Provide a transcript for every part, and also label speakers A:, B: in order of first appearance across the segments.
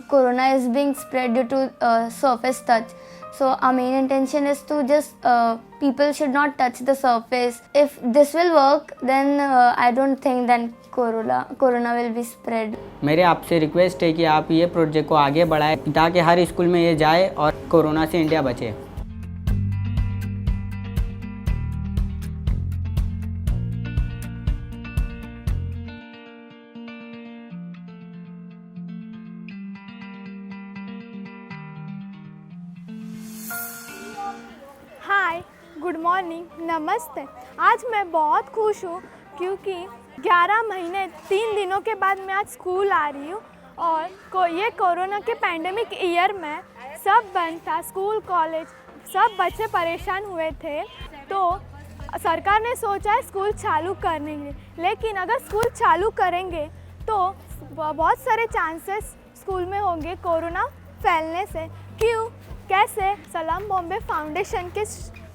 A: corona is being spread due to surface touch. So our main intention is to just people should not touch the surface. If this will work, then I don't think then corona will be spread.
B: मेरे आपसे request है कि आप ये project को आगे बढ़ाएं ताकि हर स्कूल में ये जाए और कोरोना से इंडिया बचे।
C: हाय, गुड मॉर्निंग, नमस्ते। आज मैं बहुत खुश हूँ क्योंकि 11 महीने 3 दिनों के बाद मैं आज स्कूल आ रही हूँ और ये कोरोना के पैंडेमिक ईयर में सब बंद था, स्कूल कॉलेज सब बच्चे परेशान हुए थे। तो सरकार ने सोचा है स्कूल चालू करने के लिए, लेकिन अगर स्कूल चालू करेंगे तो बहुत सारे चांसेस स्कूल में होंगे कोरोना फैलने से। क्यों, कैसे? सलाम बॉम्बे फाउंडेशन के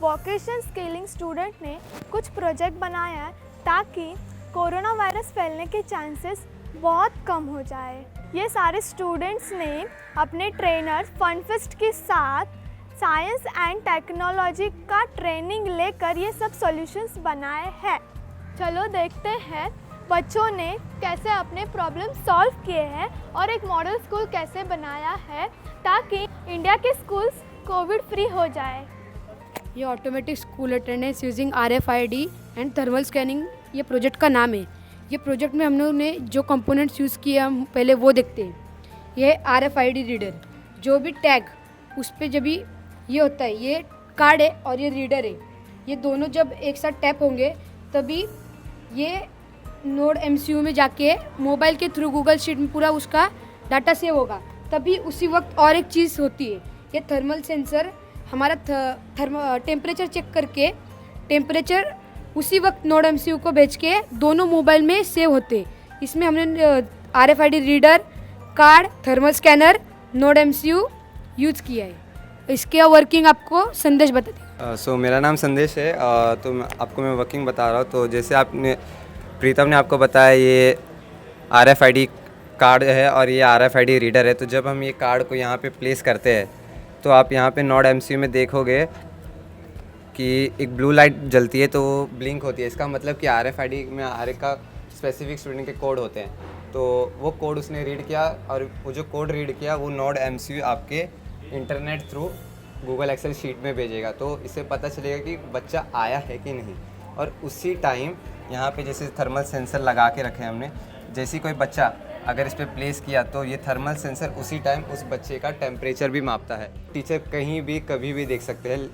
C: वोकेशन स्किलिंग स्टूडेंट ने कुछ प्रोजेक्ट बनाया है ताकि कोरोना वायरस फैलने के चांसेस बहुत कम हो जाए। ये सारे स्टूडेंट्स ने अपने ट्रेनर फनफिस्ट के साथ साइंस एंड टेक्नोलॉजी का ट्रेनिंग लेकर ये सब सॉल्यूशंस बनाए हैं। चलो देखते हैं बच्चों ने कैसे अपने प्रॉब्लम सॉल्व किए हैं और एक मॉडल स्कूल कैसे बनाया है ताकि इंडिया के स्कूल्स कोविड फ्री हो जाए।
D: ये automatic school attendance using RFID and thermal scanning ये प्रोजेक्ट का नाम है। ये प्रोजेक्ट में हम लोगों ने जो कंपोनेंट्स यूज़ किए हम पहले वो देखते हैं। ये RFID रीडर, जो भी टैग उस पर जब भी ये होता है, ये कार्ड है और ये रीडर है, ये दोनों जब एक साथ टैप होंगे तभी ये नोड MCU में जाके मोबाइल के थ्रू गूगल शीट में पूरा उसका डाटा सेव होगा। तभी उसी वक्त और एक चीज़ होती है, ये थर्मल सेंसर हमारा टेम्परेचर चेक करके टेम्परेचर उसी वक्त नोड MCU को भेज के दोनों मोबाइल में सेव होते। इसमें हमने RFID reader, card, thermal scanner, node MCU use किया है। इसके वर्किंग आपको संदेश बता दें।
E: मेरा नाम संदेश है। तो आपको मैं वर्किंग बता रहा हूँ। तो जैसे आपने प्रीतम ने आपको बताया, ये RFID कार्ड है और ये RFID रीडर है। तो जब हम ये कार्ड को यहाँ पे प्लेस करते हैं तो आप यहाँ पे नोड MCU में देखोगे कि एक ब्लू लाइट जलती है तो वो ब्लिंक होती है। इसका मतलब कि RFID में हर एक का स्पेसिफिक स्टूडेंट के कोड होते हैं। तो वो कोड उसने रीड किया और वो जो कोड रीड किया वो नोड MCU आपके internet through Google Excel sheet में भेजेगा। तो इससे पता चलेगा कि बच्चा आया है कि नहीं। और उसी टाइम यहाँ पे जैसे थर्मल सेंसर लगा के रखे हैं हमने, जैसे कोई बच्चा अगर इस पर प्लेस किया तो ये थर्मल सेंसर उसी टाइम उस बच्चे का टेम्परेचर भी मापता है। टीचर कहीं भी कभी भी देख सकते हैं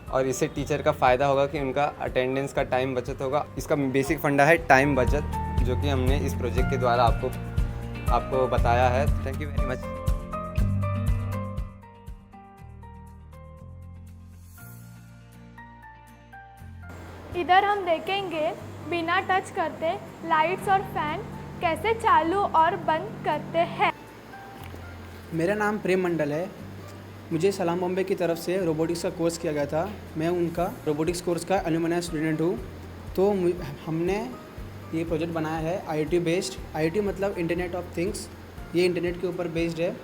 E: और इससे टीचर का फ़ायदा होगा कि उनका अटेंडेंस का टाइम बचत होगा। इसका बेसिक फंडा है टाइम बचत, जो कि हमने इस प्रोजेक्ट के द्वारा आपको बताया है। Thank you very much.
C: इधर हम देखेंगे बिना टच करते लाइट्स और फैन कैसे चालू और बंद करते हैं।
F: मेरा नाम प्रेम मंडल है। मुझे सलाम बॉम्बे की तरफ से रोबोटिक्स का कोर्स किया गया था। मैं उनका रोबोटिक्स कोर्स का एल्यूमिनाई स्टूडेंट हूँ। तो हमने ये प्रोजेक्ट बनाया है IoT बेस्ड। IoT मतलब इंटरनेट ऑफ थिंग्स। ये इंटरनेट के ऊपर बेस्ड है।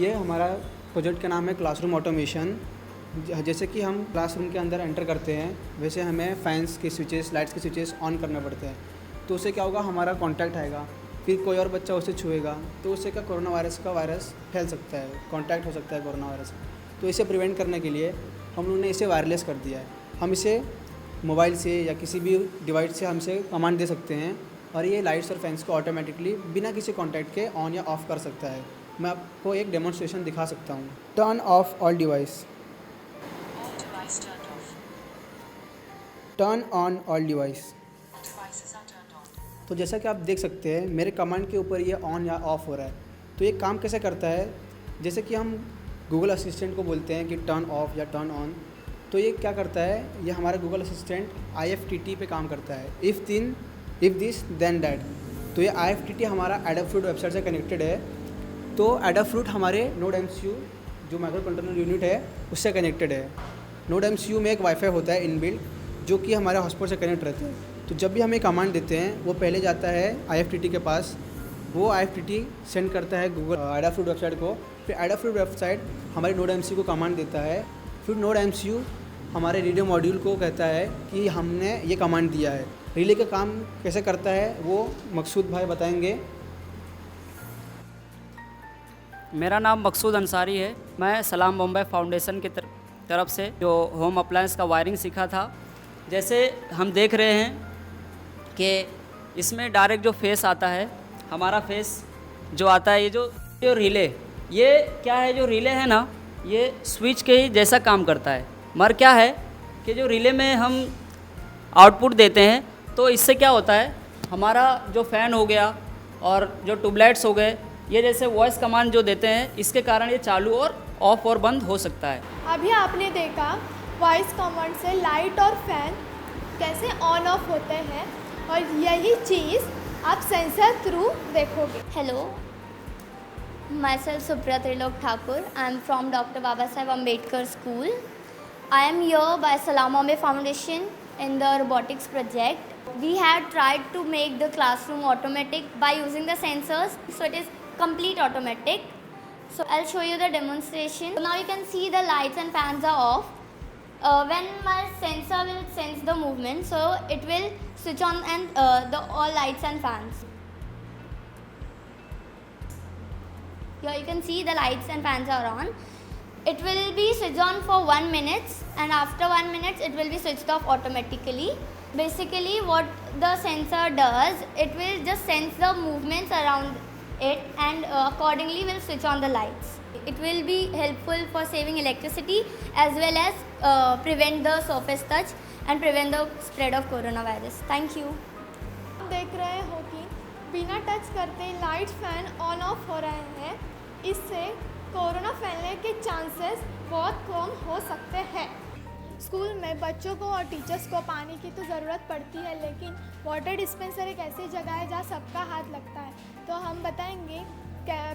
F: ये हमारा प्रोजेक्ट का नाम है क्लासरूम ऑटोमेशन। जैसे कि हम क्लासरूम के अंदर एंटर करते हैं वैसे हमें फैंस के स्विचेस, लाइट्स के स्विचेस ऑन करने पड़ते हैं। तो उससे क्या होगा, हमारा कॉन्टैक्ट आएगा, फिर कोई और बच्चा उसे छुएगा तो उससे क्या कोरोना वायरस फैल सकता है, कॉन्टैक्ट हो सकता है कोरोना वायरस। तो इसे प्रिवेंट करने के लिए हम लोगों ने इसे वायरलेस कर दिया है। हम इसे मोबाइल से या किसी भी डिवाइस से हमसे कमांड दे सकते हैं और ये लाइट्स और फैंस को ऑटोमेटिकली बिना किसी कॉन्टैक्ट के ऑन या ऑफ़ कर सकता है। मैं आपको एक डेमोन्स्ट्रेशन दिखा सकता हूँ। Turn off all device, turn on all device. तो जैसा कि आप देख सकते हैं मेरे कमांड के ऊपर ये ऑन या ऑफ़ हो रहा है। तो ये काम कैसे करता है, जैसे कि हम गूगल असिस्टेंट को बोलते हैं कि टर्न ऑफ या टर्न ऑन, तो ये क्या करता है, ये हमारा गूगल असिस्टेंट IFTT पे काम करता है, इफ़ दिस देन दैट। तो ये IFTT हमारा एडाफ्रूट वेबसाइट से कनेक्टेड है। तो एडाफ्रूट हमारे नोड MCU जो माइक्रो कंट्रोलर यूनिट है उससे कनेक्टेड है। नोड MCU में एक वाईफाई होता है इनबिल्ट, जो कि हमारे हॉटस्पॉट से कनेक्ट रहते हैं। तो जब भी हमें कमांड देते हैं वो पहले जाता है IFTT के पास, वो IFTT सेंड करता है गूगल Adafruit वेबसाइट को। फिर Adafruit वेबसाइट हमारे नोड MCU को कमांड देता है। फिर नोड MCU हमारे रेडियो मॉड्यूल को कहता है कि हमने ये कमांड दिया है। रिले का काम कैसे करता है वो मकसूद भाई बताएंगे।
G: मेरा नाम मकसूद अंसारी है। मैं सलाम बॉम्बे फाउंडेशन की तरफ से जो होम अप्लायंस का वायरिंग सीखा था। जैसे हम देख रहे हैं कि इसमें डायरेक्ट जो फेस आता है, हमारा फेस जो आता है, ये जो रिले, ये क्या है, जो रिले है ना, ये स्विच के ही जैसा काम करता है। मगर क्या है कि जो रिले में हम आउटपुट देते हैं तो इससे क्या होता है, हमारा जो फ़ैन हो गया और जो ट्यूबलाइट्स हो गए, ये जैसे वॉइस कमांड जो देते हैं, इसके कारण ये चालू और ऑफ और बंद हो सकता है।
C: अभी आपने देखा वॉइस कमांड से लाइट और फैन कैसे ऑन ऑफ होते हैं, और यही चीज़ आप सेंसर थ्रू देखोगे।
A: Hello, myself Supriya Trilok Thakur. I am from Dr. Babasaheb Ambedkar School. I am here by Salam Bombay Foundation in the robotics project. We had tried to make the classroom automatic by using the sensors, so it is complete automatic. So I'll show you the demonstration. So now you can see the lights and fans are off. When my sensor will sense the movement, so it will switch on and the all lights and fans. Here you can see the lights and fans are on. It will be switched on for 1 minute, and after 1 minute it will be switched off automatically. Basically what the sensor does, it will just sense the movements around it and accordingly will switch on the lights. It will be helpful for saving electricity as well as prevent the surface touch and prevent the spread of coronavirus. Thank you.
C: देख रहे हो कि बिना touch करते ही light fan on off हो रहे हैं। इससे कोरोना फैलने के चांसेस बहुत कम हो सकते हैं। स्कूल में बच्चों को और टीचर्स को पानी की तो ज़रूरत पड़ती है, लेकिन वाटर डिस्पेंसर एक ऐसी जगह है जहाँ सबका हाथ लगता है। तो हम बताएंगे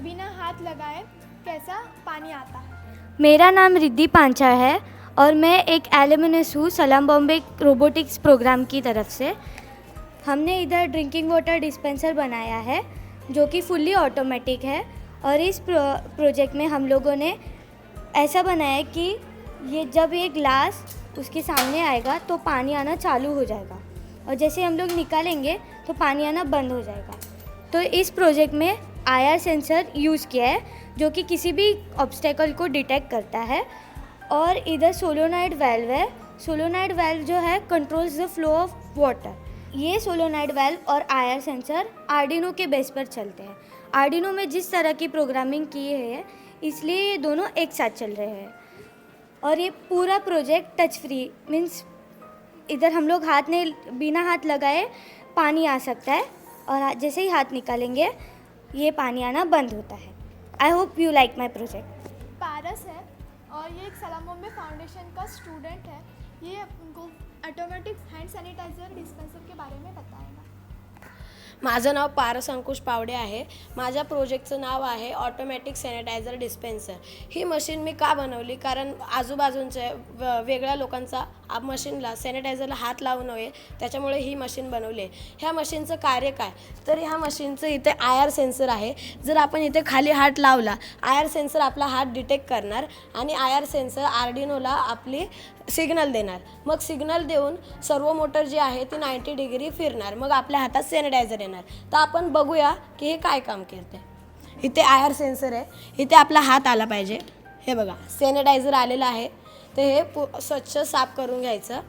C: बिना हाथ लगाए कैसा पानी आता है।
A: मेरा नाम रिद्धि पांचा है और मैं एक एलुमनस हूँ सलाम बॉम्बे रोबोटिक्स प्रोग्राम की तरफ से। हमने इधर ड्रिंकिंग वाटर डिस्पेंसर बनाया है जो कि फुल्ली ऑटोमेटिक है, और इस प्रोजेक्ट में हम लोगों ने ऐसा बनाया है कि ये जब ये ग्लास उसके सामने आएगा तो पानी आना चालू हो जाएगा, और जैसे हम लोग निकालेंगे तो पानी आना बंद हो जाएगा। तो इस प्रोजेक्ट में IR सेंसर यूज़ किया है जो कि किसी भी ऑब्स्टेकल को डिटेक्ट करता है, और इधर सोलोनाइड वाल्व है। सोलोनाइड वाल्व जो है controls the flow of water. ये सोलोनाइड वाल्व और IR सेंसर आर्डिनो के बेस पर चलते हैं। आर्डिनो में जिस तरह की प्रोग्रामिंग की है इसलिए ये दोनों एक साथ चल रहे हैं, और ये पूरा प्रोजेक्ट टच फ्री मीन्स इधर हम लोग हाथ नहीं, बिना हाथ लगाए पानी आ सकता है, और जैसे ही हाथ निकालेंगे ये पानी आना बंद होता है। I hope you like my project.
C: Paras है और ये एक सलाम बॉम्बे फाउंडेशन का स्टूडेंट है। ये उनको ऑटोमेटिक हैंड सॅनिटायझर डिस्पेंसर के बारे में बताएगा।
H: माझं नाव पारस अंकुश पावडे आहे। माझ्या प्रोजेक्टचं नाव आहे ऑटोमॅटिक सॅनिटायझर डिस्पेन्सर। ही मशीन मी का बनवली, कारण आजूबाजूच्या वेगळ्या लोकांचा मशीनला सॅनिटायझरला हात लावू नये, त्याच्यामुळे ही मशीन बनवली आहे। ह्या मशीनचं कार्य काय, तर ह्या मशीनचं इथे IR सेन्सर आहे। जर आपण इथे खाली हात लावला, IR सेन्सर आपला हात डिटेक्ट करणार आणि IR सेन्सर आर्डिनोला आपली सिग्नल देणार। मग सिग्नल देऊन सर्वो मोटर जी आहे ती 90 डिग्री फिरणार, मग आपल्या हातात सॅनिटायझर येणार। तर आपण बघूया की हे काय काम करते। इथे IR सेन्सर आहे, इथे आपला हात आला पाहिजे। हे बघा सॅनिटायझर आलेलं आहे, तर हे स्वच्छ साफ करून घ्यायचं,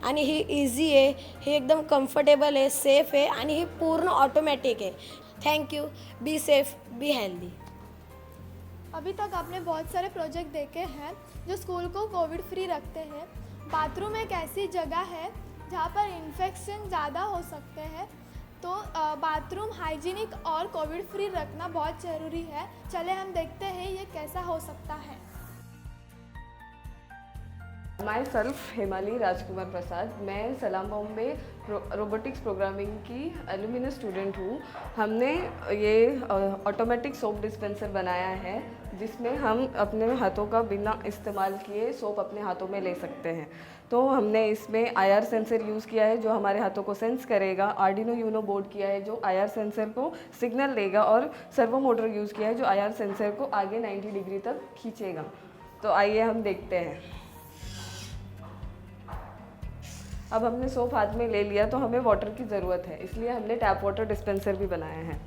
H: आणि ही इझी आहे, हे एकदम कम्फर्टेबल आहे, सेफ आहे, आणि ही पूर्ण ऑटोमॅटिक आहे। Thank you. Be safe, be healthy.
C: अभी तक आपने बहुत सारे प्रोजेक्ट देखे हैं जो स्कूल को कोविड फ्री रखते हैं। बाथरूम एक ऐसी जगह है जहाँ पर इन्फेक्शन ज़्यादा हो सकते हैं, तो बाथरूम हाइजीनिक और कोविड फ्री रखना बहुत ज़रूरी है। चले हम देखते हैं ये कैसा हो सकता है।
I: माई सेल्फ हेमाली राजकुमार प्रसाद। मैं सलाम बॉम्बे रोबोटिक्स प्रोग्रामिंग की एलुमिनस स्टूडेंट हूँ। हमने ये ऑटोमेटिक सोप डिस्पेंसर बनाया है जिसमें हम अपने हाथों का बिना इस्तेमाल किए सोप अपने हाथों में ले सकते हैं। तो हमने इसमें IR सेंसर यूज़ किया है जो हमारे हाथों को सेंस करेगा, आर्डिनो यूनो बोर्ड किया है जो IR सेंसर को सिग्नल देगा, और सर्वो मोटर यूज़ किया है जो IR सेंसर को आगे 90 डिग्री तक खींचेगा। तो आइए हम देखते हैं। अब हमने सोप हाथ में ले लिया तो हमें वाटर की ज़रूरत है, इसलिए हमने टैप वाटर डिस्पेंसर भी बनाया है।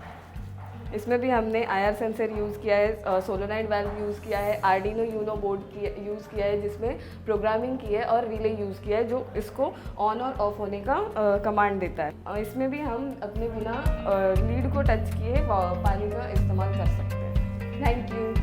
I: इसमें भी हमने IR सेंसर यूज़ किया है, सोलोनाइड वाल्व यूज़ किया है, आर्डिनो यूनो बोर्ड यूज़ किया है जिसमें प्रोग्रामिंग की है, और रिले यूज़ किया है जो इसको ऑन और ऑफ होने का कमांड देता है। इसमें भी हम अपने बिना लीड को टच किए पानी का इस्तेमाल कर सकते हैं। Thank you.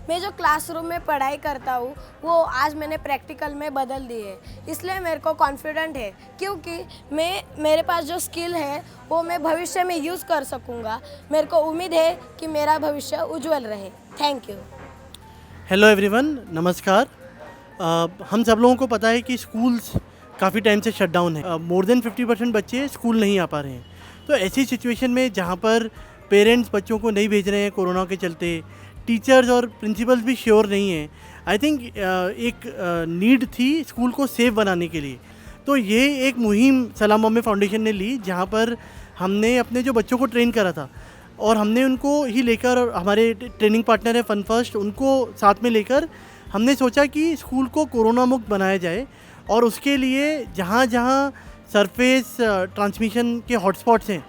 H: मैं जो क्लासरूम में पढ़ाई करता हूँ वो आज मैंने प्रैक्टिकल में बदल दी है, इसलिए मेरे को कॉन्फिडेंट है क्योंकि मेरे पास जो स्किल है वो मैं भविष्य में यूज़ कर सकूँगा। मेरे को उम्मीद है कि मेरा भविष्य उज्जवल रहे। Thank you.
J: हेलो एवरीवन, नमस्कार। हम सब लोगों को पता है कि स्कूल्स काफ़ी टाइम से शट डाउन है। मोर देन 50% बच्चे स्कूल नहीं आ पा रहे हैं। तो ऐसी सिचुएशन में जहाँ पर पेरेंट्स बच्चों को नहीं भेज रहे हैं कोरोना के चलते, टीचर्स और प्रिंसिपल्स भी श्योर नहीं हैं, आई थिंक एक नीड थी स्कूल को सेफ बनाने के लिए। तो ये एक मुहिम सलाम बॉम्बे फाउंडेशन ने ली जहाँ पर हमने अपने जो बच्चों को ट्रेन करा था और हमने उनको ही लेकर, और हमारे ट्रेनिंग पार्टनर है फन फर्स्ट, उनको साथ में लेकर हमने सोचा कि स्कूल को कोरोना मुक्त बनाया जाए। और उसके लिए जहाँ जहाँ सरफेस ट्रांसमिशन के हॉटस्पॉट्स हैं,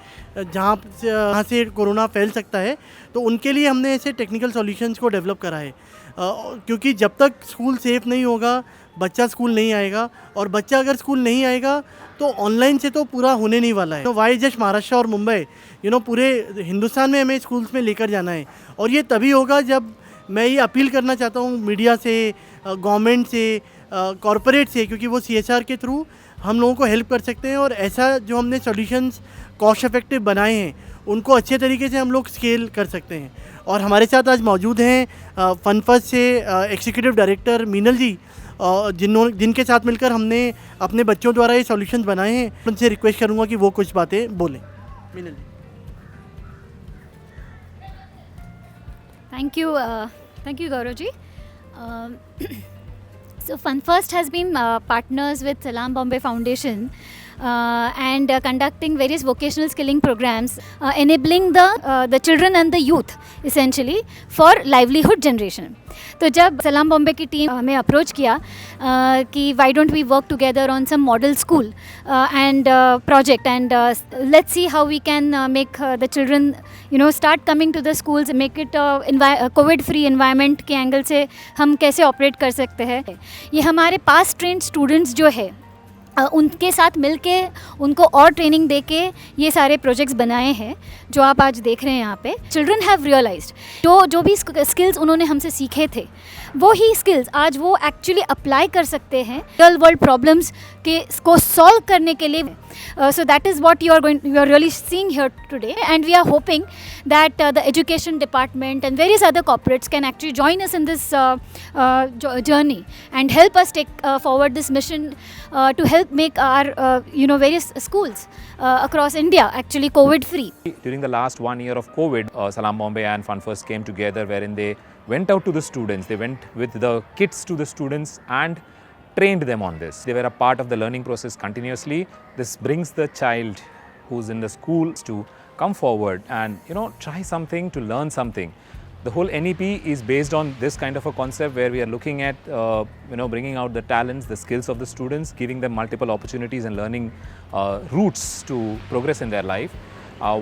J: जहाँ से कोरोना फैल सकता है, तो उनके लिए हमने ऐसे टेक्निकल सॉल्यूशंस को डेवलप करा है। क्योंकि जब तक स्कूल सेफ़ नहीं होगा बच्चा स्कूल नहीं आएगा, और बच्चा अगर स्कूल नहीं आएगा तो ऑनलाइन से तो पूरा होने नहीं वाला है। तो वाई जस्ट महाराष्ट्र और मुंबई, पूरे हिंदुस्तान में हमें स्कूल्स में लेकर जाना है। और ये तभी होगा जब मैं ये अपील करना चाहता हूँ मीडिया से, गवर्नमेंट से, कॉरपोरेट से, क्योंकि वो CSR के थ्रू हम लोगों को हेल्प कर सकते हैं। और ऐसा जो हमने सॉल्यूशंस कॉस्ट इफेक्टिव बनाए हैं उनको अच्छे तरीके से हम लोग स्केल कर सकते हैं। और हमारे साथ आज मौजूद हैं फन फर्स्ट से एग्जीक्यूटिव डायरेक्टर मीनल जी, जिनके साथ मिलकर हमने अपने बच्चों द्वारा ये सॉल्यूशंस बनाए हैं। उनसे रिक्वेस्ट करूँगा कि वो कुछ बातें बोलें। मीनल जी।
K: Thank you, Gaurav ji. So Fun First has been partners with Salam Bombay Foundation and conducting various vocational skilling programs, enabling the children and the youth essentially for livelihood generation. तो जब सलाम बॉम्बे की टीम हमें approach किया कि why don't we work together on some model school and project and let's see how we can make the children start coming to the schools, make it COVID free environment के angle से हम कैसे operate कर सकते हैं। ये हमारे पास trend students जो है उनके साथ मिलके उनको और ट्रेनिंग देके ये सारे प्रोजेक्ट्स बनाए हैं जो आप आज देख रहे हैं यहाँ पे। चिल्ड्रन हैव रियलाइज्ड जो भी स्किल्स उन्होंने हमसे सीखे थे वो ही स्किल्स आज वो एक्चुअली अप्लाई कर सकते हैं रियल वर्ल्ड प्रॉब्लम्स को सॉल्व करने के लिए। So that is what you are really seeing here today, and we are hoping that the education department and various other corporates can actually join us in this journey and help us take forward this mission to help make our various schools across India actually COVID free.
L: During the last 1 year of COVID, Salam Bombay and Fun First came together wherein they went out to the students, they went with the kits to the students and trained them on this. They were a part of the learning process continuously. This brings the child who's in the schools to come forward and try something, to learn something. The whole NEP is based on this kind of a concept where we are looking at bringing out the talents, the skills of the students, giving them multiple opportunities and learning routes to progress in their life.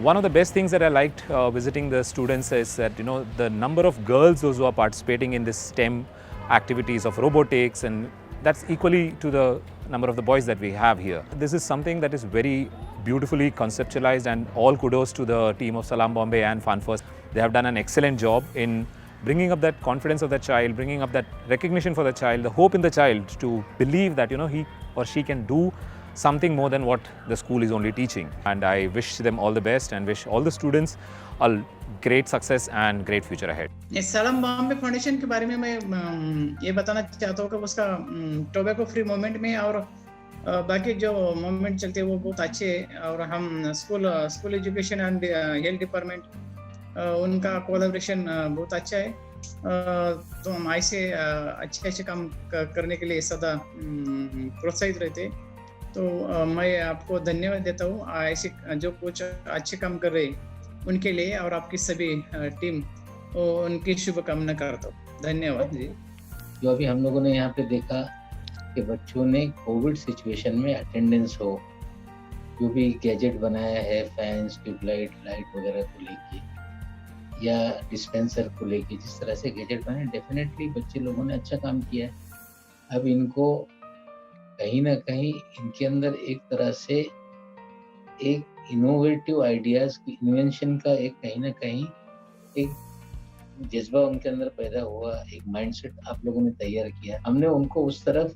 L: One of the best things that I liked visiting the students is that the number of girls those who are participating in this STEM activities of robotics, and that's equally to the number of the boys that we have here. This is something that is very beautifully conceptualized, and all kudos to the team of Salam Bombay and Fun First. They have done an excellent job in bringing up that confidence of the child, bringing up that recognition for the child, the hope in the child to believe that he or she can do something more than what the school is only teaching. And I wish them all the best and wish all the students a great success and great future ahead.
M: सलाम Bombay foundation के बारे में मैं ये बताना चाहता हूँ कि उसका टोबैको फ्री मूवमेंट में और बाकी जो मूवमेंट चलते हैं वो बहुत अच्छे हैं और हम school education and health department उनका कोलैबोरेशन बहुत अच्छा है। तो हम ऐसे अच्छे काम करने के लिए सदा प्रोत्साहित रहते। तो मैं आपको धन्यवाद देता हूँ ऐसे जो कुछ अच्छे काम कर रहे उनके लिए, और आपकी सभी टीम उनकी शुभकामना करता हूँ। धन्यवाद जी।
N: जो अभी हम लोगों ने यहाँ पे देखा कि बच्चों ने कोविड सिचुएशन में अटेंडेंस हो, जो भी गैजेट बनाया है, फैंस, ट्यूबलाइट, लाइट वगैरह को लेके या डिस्पेंसर को लेके, जिस तरह से गैजेट बनाए, डेफिनेटली बच्चे लोगों ने अच्छा काम किया है। अब इनको कहीं ना कहीं इनके अंदर एक तरह से एक इनोवेटिव आइडियाज़ की इन्वेंशन का एक कहीं ना कहीं एक जज्बा उनके अंदर पैदा हुआ, एक माइंडसेट आप लोगों ने तैयार किया, हमने उनको उस तरफ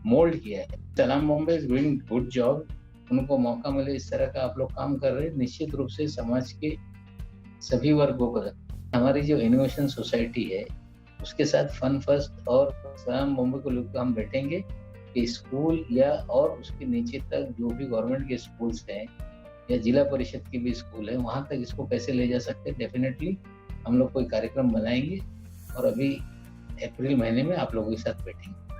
N: मोल्ड किया है। सलाम Bombay is doing good job. उनको मौका मिले इस तरह का आप लोग काम कर रहे हैं, निश्चित रूप से समाज के सभी वर्गों का, हमारी जो इनोवेशन सोसाइटी है उसके साथ फन फर्स्ट और सलाम बॉम्बे को लेकर हम बैठेंगे कि स्कूल या और उसके नीचे तक जो भी गवर्नमेंट के स्कूल्स हैं या जिला परिषद के भी स्कूल है, वहाँ तक इसको कैसे ले जा सकते हैं। डेफिनेटली हम लोग कोई कार्यक्रम बनाएंगे और अभी अप्रैल महीने में आप लोगों के साथ बैठेंगे।